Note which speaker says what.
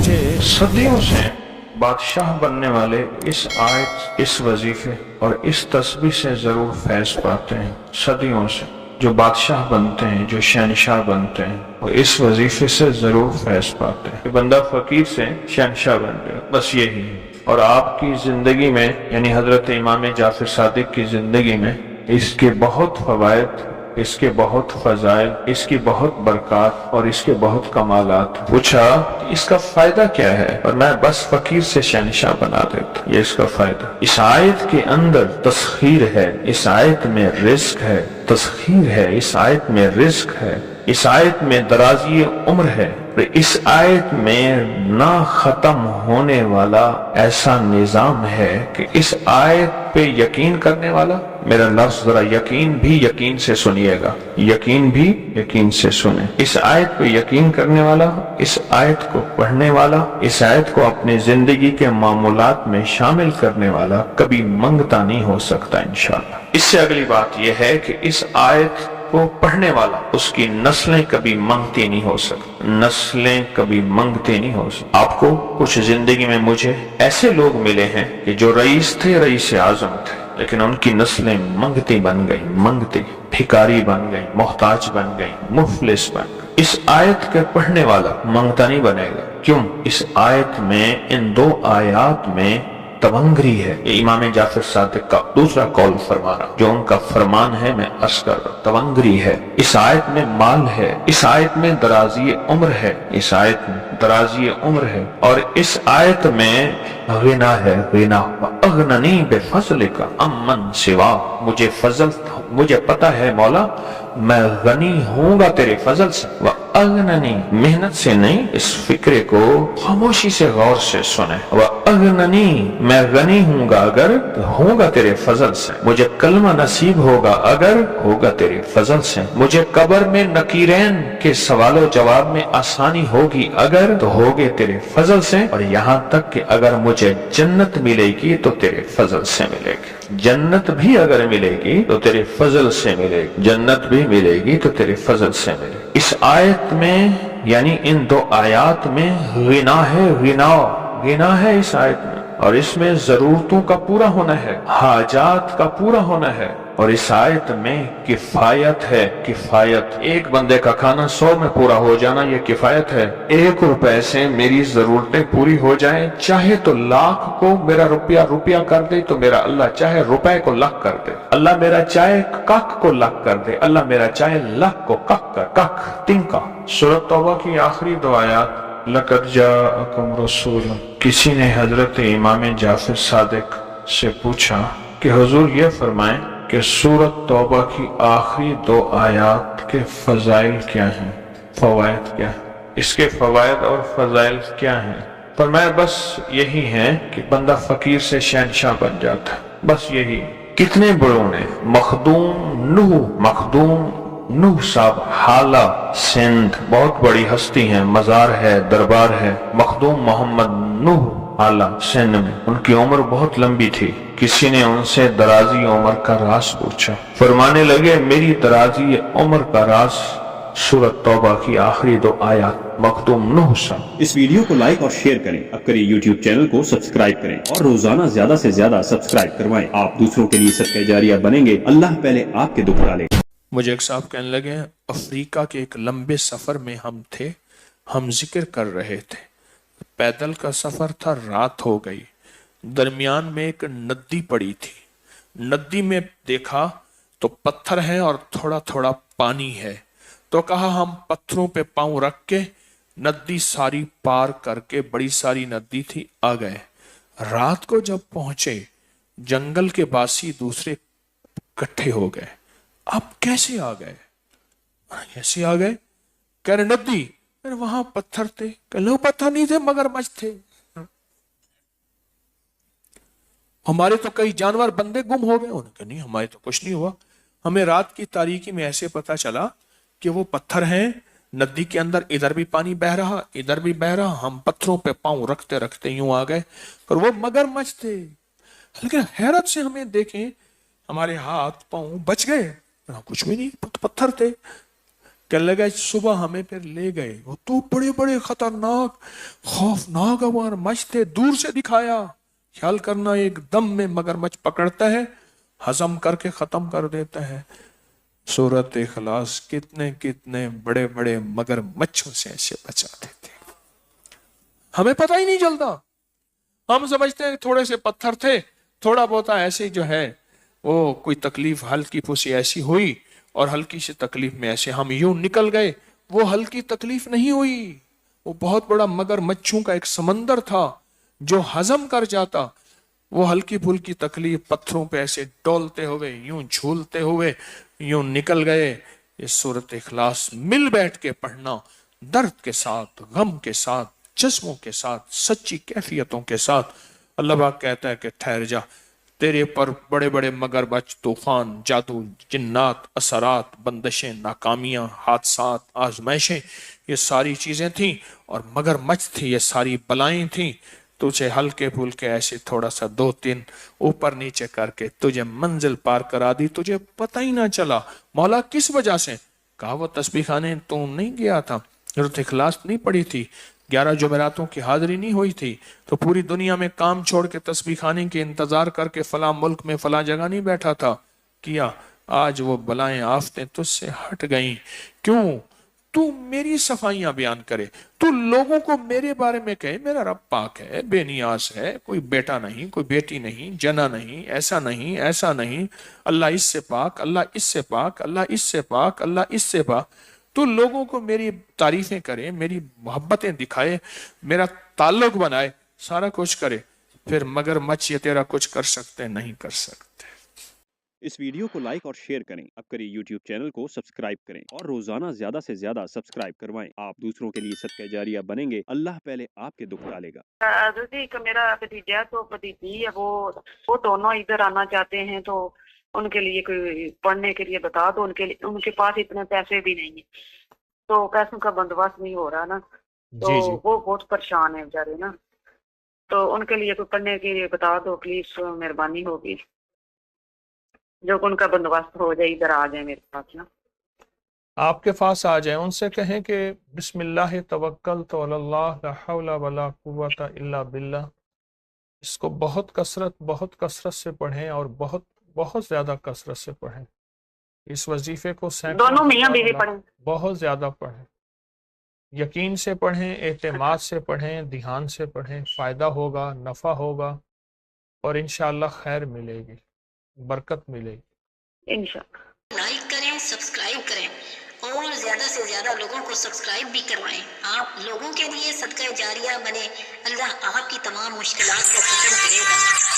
Speaker 1: مجھے صدیوں سے بادشاہ بننے والے اس آیت، اس وظیفے اور اس تسبیح سے ضرور فیض پاتے ہیں۔ صدیوں سے جو بادشاہ بنتے ہیں، جو شہنشاہ بنتے ہیں، وہ اس وظیفے سے ضرور فیض پاتے ہیں کہ بندہ فقیر سے شہنشاہ بن گیا، بس یہی ہے۔ اور آپ کی زندگی میں، یعنی حضرت امام جعفر صادق کی زندگی میں اس کے بہت فوائد، اس کے بہت فضائل، اس کی بہت برکات اور اس کے بہت کمالات۔ پوچھا کہ اس کا فائدہ کیا ہے؟ اور میں بس فقیر سے شہنشاہ بنا دیتا، یہ اس کا فائدہ۔ اس آیت کے اندر تسخیر ہے، اس آیت میں رزق ہے، تسخیر ہے، اس آیت میں رزق ہے، اس آیت میں درازی عمر ہے، اس آیت میں نہ ختم ہونے والا ایسا نظام ہے کہ اس آیت پہ یقین کرنے والا، میرا لفظ ذرا یقین بھی یقین سے سنیے گا، یقین بھی یقین سے سنیں، اس آیت پہ یقین کرنے والا، اس آیت کو پڑھنے والا، اس آیت کو اپنے زندگی کے معمولات میں شامل کرنے والا کبھی منگتا نہیں ہو سکتا انشاءاللہ۔ اس سے اگلی بات یہ ہے کہ اس آیت کو پڑھنے والا، اس کی نسلیں کبھی منگتی نہیں ہو سکتی، نسلیں کبھی منگتی نہیں ہو سکتی۔ آپ کو کچھ زندگی میں مجھے ایسے لوگ ملے ہیں کہ جو رئیس تھے، رئیس اعظم تھے، لیکن ان کی نسلیں منگتی بن گئی، منگتی، بھکاری بن گئی، محتاج بن گئی، مفلس بن گئی۔ اس آیت کے پڑھنے والا منگتا نہیں بنے گا۔ کیوں؟ اس آیت میں، ان دو آیات میں تونگری ہے۔ یہ امام جعفر صادق کا دوسرا قول فرما رہا، جو ان کا فرمان ہے، میں عرض کر رہا، تونگری ہے۔ اس آیت میں مال ہے، اس آیت میں درازی عمر ہے، اس آیت میں درازی عمر ہے، اور اس آیت میں غنا ہے، غنا۔ اغننی بفضلک امن سوا، مجھے فضل، مجھے پتا ہے مولا میں غنی ہوں گا تیرے فضل سے۔ وَأَغْنَنِي، محنت سے نہیں، اس فکرے کو خاموشی سے غور سے سنیں۔ وَأَغْنَنِي، میں غنی ہوں گا اگر ہوں گا تیرے فضل سے، مجھے کلمہ نصیب ہوگا اگر ہوگا تیرے فضل سے، مجھے قبر میں نکیرین کے سوال و جواب میں آسانی ہوگی اگر تو ہوگے تیرے فضل سے، اور یہاں تک کہ اگر مجھے جنت ملے گی تو تیرے فضل سے ملے گی، جنت بھی اگر ملے گی تو تیرے فضل سے ملے گی، جنت بھی ملے گی تو تیرے فضل سے ملے گی۔ اس آیت میں، یعنی ان دو آیات میں غنا ہے، غنا، غنا ہے اس آیت میں، اور اس میں ضرورتوں کا پورا ہونا ہے، حاجات کا پورا ہونا ہے، اور اس آیت میں کفایت ہے، کفایت۔ ایک بندے کا کھانا 100 میں پورا ہو جانا یہ کفایت ہے۔ 1 روپے سے میری ضرورتیں پوری ہو جائیں، چاہے تو لاکھ کو میرا روپیہ روپیہ کر دے تو میرا اللہ چاہے روپے کو لاکھ کر دے، اللہ میرا چاہے کک کو لاکھ کر دے، اللہ میرا چاہے لاکھ کو کک کر، کک تنکا۔ سورۃ توبہ کی آخری 2 آیات، لَقَدْ جَاءَكُمْ رَسُولٌ۔ کسی نے حضرت امام جعفر صادق سے پوچھا کہ حضور یہ فرمائیں کہ سورۃ توبہ کی آخری 2 آیات کے فضائل کیا ہیں، فوائد کیا ہیں، اس کے فوائد اور فضائل کیا ہیں؟ فرمایا بس یہی ہے کہ بندہ فقیر سے شہنشاہ بن جاتا ہے، بس یہی۔ کتنے بڑوں نے، مخدوم نوح صاحب حالہ سندھ، بہت بڑی ہستی ہیں، مزار ہے، دربار ہے، مخدوم محمد نوح حالہ سندھ میں، ان کی عمر بہت لمبی تھی۔ کسی نے ان سے درازی عمر کا راز پوچھا، فرمانے لگے میری درازی عمر کا راز سورۃ توبہ کی آخری 2 آیات، مخدوم نوح صاحب۔
Speaker 2: اس ویڈیو کو لائک اور شیئر کریں، اب کریں یوٹیوب چینل کو سبسکرائب کریں، اور روزانہ زیادہ سے زیادہ سبسکرائب کروائیں۔ آپ دوسروں کے لیے صدقہ جاریہ بنیں گے، اللہ پہلے آپ کے دکھ ٹالے۔
Speaker 3: مجھے ایک صاحب کہنے لگے افریقہ کے ایک لمبے سفر میں ہم تھے، ہم ذکر کر رہے تھے، پیدل کا سفر تھا، رات ہو گئی، درمیان میں ایک ندی پڑی تھی، ندی میں دیکھا تو پتھر ہے اور تھوڑا تھوڑا پانی ہے، تو کہا ہم پتھروں پہ پاؤں رکھ کے ندی ساری پار کر کے، بڑی ساری ندی تھی، آ گئے۔ رات کو جب پہنچے جنگل کے باسی دوسرے اکٹھے ہو گئے، آپ کیسے آ گئے؟ ایسے آ گئے، کہہ رہے ندی، وہاں پتھر تھے، کہ لو پتھر نہیں تھے مگر مچھ تھے، ہمارے تو کئی جانور بندے گم ہو گئے، انہوں نے کہا نہیں ہمارے تو کچھ نہیں ہوا، ہمیں رات کی تاریکی میں ایسے پتا چلا کہ وہ پتھر ہیں ندی کے اندر، ادھر بھی پانی بہ رہا ادھر بھی بہ رہا، ہم پتھروں پہ پاؤں رکھتے رکھتے یوں آ گئے، اور وہ مگر مچھ تھے، لیکن حیرت سے ہمیں دیکھیں ہمارے ہاتھ پاؤں بچ گئے، کچھ بھی نہیں، پتھر تھے۔ کہنے لگا صبح ہمیں پھر لے گئے، وہ تو بڑے بڑے خطرناک خوفناک اور مچھ تھے، دور سے دکھایا، خیال کرنا ایک دم میں مگرمچھ پکڑتا ہے، ہضم کر کے ختم کر دیتا ہے۔ سورۃ اخلاص کتنے کتنے بڑے بڑے مگرمچھوں سے ایسے بچا دیتے، ہمیں پتہ ہی نہیں چلتا۔ ہم سمجھتے ہیں کہ تھوڑے سے پتھر تھے، تھوڑا بہت ایسے جو ہے وہ کوئی تکلیف ہلکی پھوسی ایسی ہوئی اور ہلکی سی تکلیف میں ایسے ہم یوں نکل گئے، وہ ہلکی تکلیف نہیں ہوئی، وہ بہت بڑا مگرمچھوں کا ایک سمندر تھا جو ہضم کر جاتا۔ وہ ہلکی پھلکی تکلیف پتھروں پہ ایسے ڈولتے ہوئے یوں جھولتے ہوئے یوں نکل گئے۔ یہ سورۃ اخلاص مل بیٹھ کے پڑھنا، درد کے ساتھ، غم کے ساتھ، جذبوں کے ساتھ، سچی کیفیتوں کے ساتھ۔ اللہ پاک کہتا ہے کہ ٹھہر جا، تیرے پر بڑے بڑے مگرمچھ، طوفان، جادو، جنات، اثرات، بندشیں، ناکامیاں، حادثات، آزمائشیں، یہ ساری چیزیں تھیں، اور مگرمچھ تھی، یہ ساری بلائیں تھیں۔ تجھے ہلکے پھلکے ایسے تھوڑا سا دو تین اوپر نیچے کر کے تجھے منزل پار کرا دی، تجھے پتہ ہی نہ چلا۔ مولا کس وجہ سے؟ کہا وہ تسبیح خانے تو نہیں گیا تھا، سورۃ اخلاص نہیں پڑھی تھی، 11 جمعراتوں کی حاضری نہیں ہوئی تھی، تو پوری دنیا میں کام چھوڑ کے تسبیح خانے کے انتظار کر کے فلاں ملک میں فلاں جگہ نہیں بیٹھا تھا، کیا آج وہ بلائیں آفتیں تجھ سے ہٹ گئیں۔ کیوں؟ تو میری صفائیاں بیان کرے، تو لوگوں کو میرے بارے میں کہے میرا رب پاک ہے، بے نیاز ہے، کوئی بیٹا نہیں، کوئی بیٹی نہیں، جنا نہیں، ایسا نہیں، ایسا نہیں، اللہ اس سے پاک، اللہ اس سے پاک، اللہ اس سے پاک، اللہ اس سے پاک۔ تو لوگوں کو میری تعریفیں کرے، میری محبتیں دکھائے، میرا تعلق بنائے، سارا کچھ کرے، پھر مگرمچھ یہ تیرا کچھ کر سکتے نہیں کر سکتے۔
Speaker 2: اس ویڈیو کو لائک اور شیئر کریں، اب کری یوٹیوب چینل کو سبسکرائب کریں اور روزانہ زیادہ سے زیادہ سبسکرائب کروائیں۔ آپ دوسروں کے لیے صدقہ جاریہ بنیں گے، اللہ پہلے آپ کے دکھ ڈالے گا۔
Speaker 4: جی کہ میرا بھتیجا تو بھتیجی ہے، وہ دونوں ادھر آنا چاہتے ہیں، تو ان کے لیے کوئی پڑھنے کے لیے بتا دو، ان کے پاس اتنے پیسے بھی نہیں ہیں، تو پیسوں کا بندوبست نہیں ہو رہا نا، تو وہ بہت پریشان ہے بیچارے نا، تو ان کے لیے کوئی پڑھنے کے لیے بتا دو پلیز، مہربانی ہوگی، جو ان کا بندوبست ہو جائے، ادھر آ جائے میرے پاس نا۔
Speaker 3: آپ کے پاس آ جائیں، ان سے کہیں کہ بسم اللہ توکلت علی اللہ لا حول ولا قوت الا باللہ، اس کو بہت کثرت سے پڑھیں، اور بہت زیادہ کثرت سے پڑھیں، اس وظیفے کو
Speaker 4: دونوں میاں بیوی پڑھیں،
Speaker 3: بہت زیادہ پڑھیں، یقین سے پڑھیں، اعتماد سے پڑھیں، دھیان سے پڑھیں، فائدہ ہوگا، نفع ہوگا، اور انشاءاللہ خیر ملے گی، برکت ملے گی
Speaker 4: انشاءاللہ۔
Speaker 5: لائک کریں، سبسکرائب کریں، اور زیادہ سے زیادہ لوگوں کو سبسکرائب بھی کروائیں۔ آپ لوگوں کے لیے صدقہ جاریہ بنے، اللہ آپ کی تمام مشکلات کو ختم کرے گا۔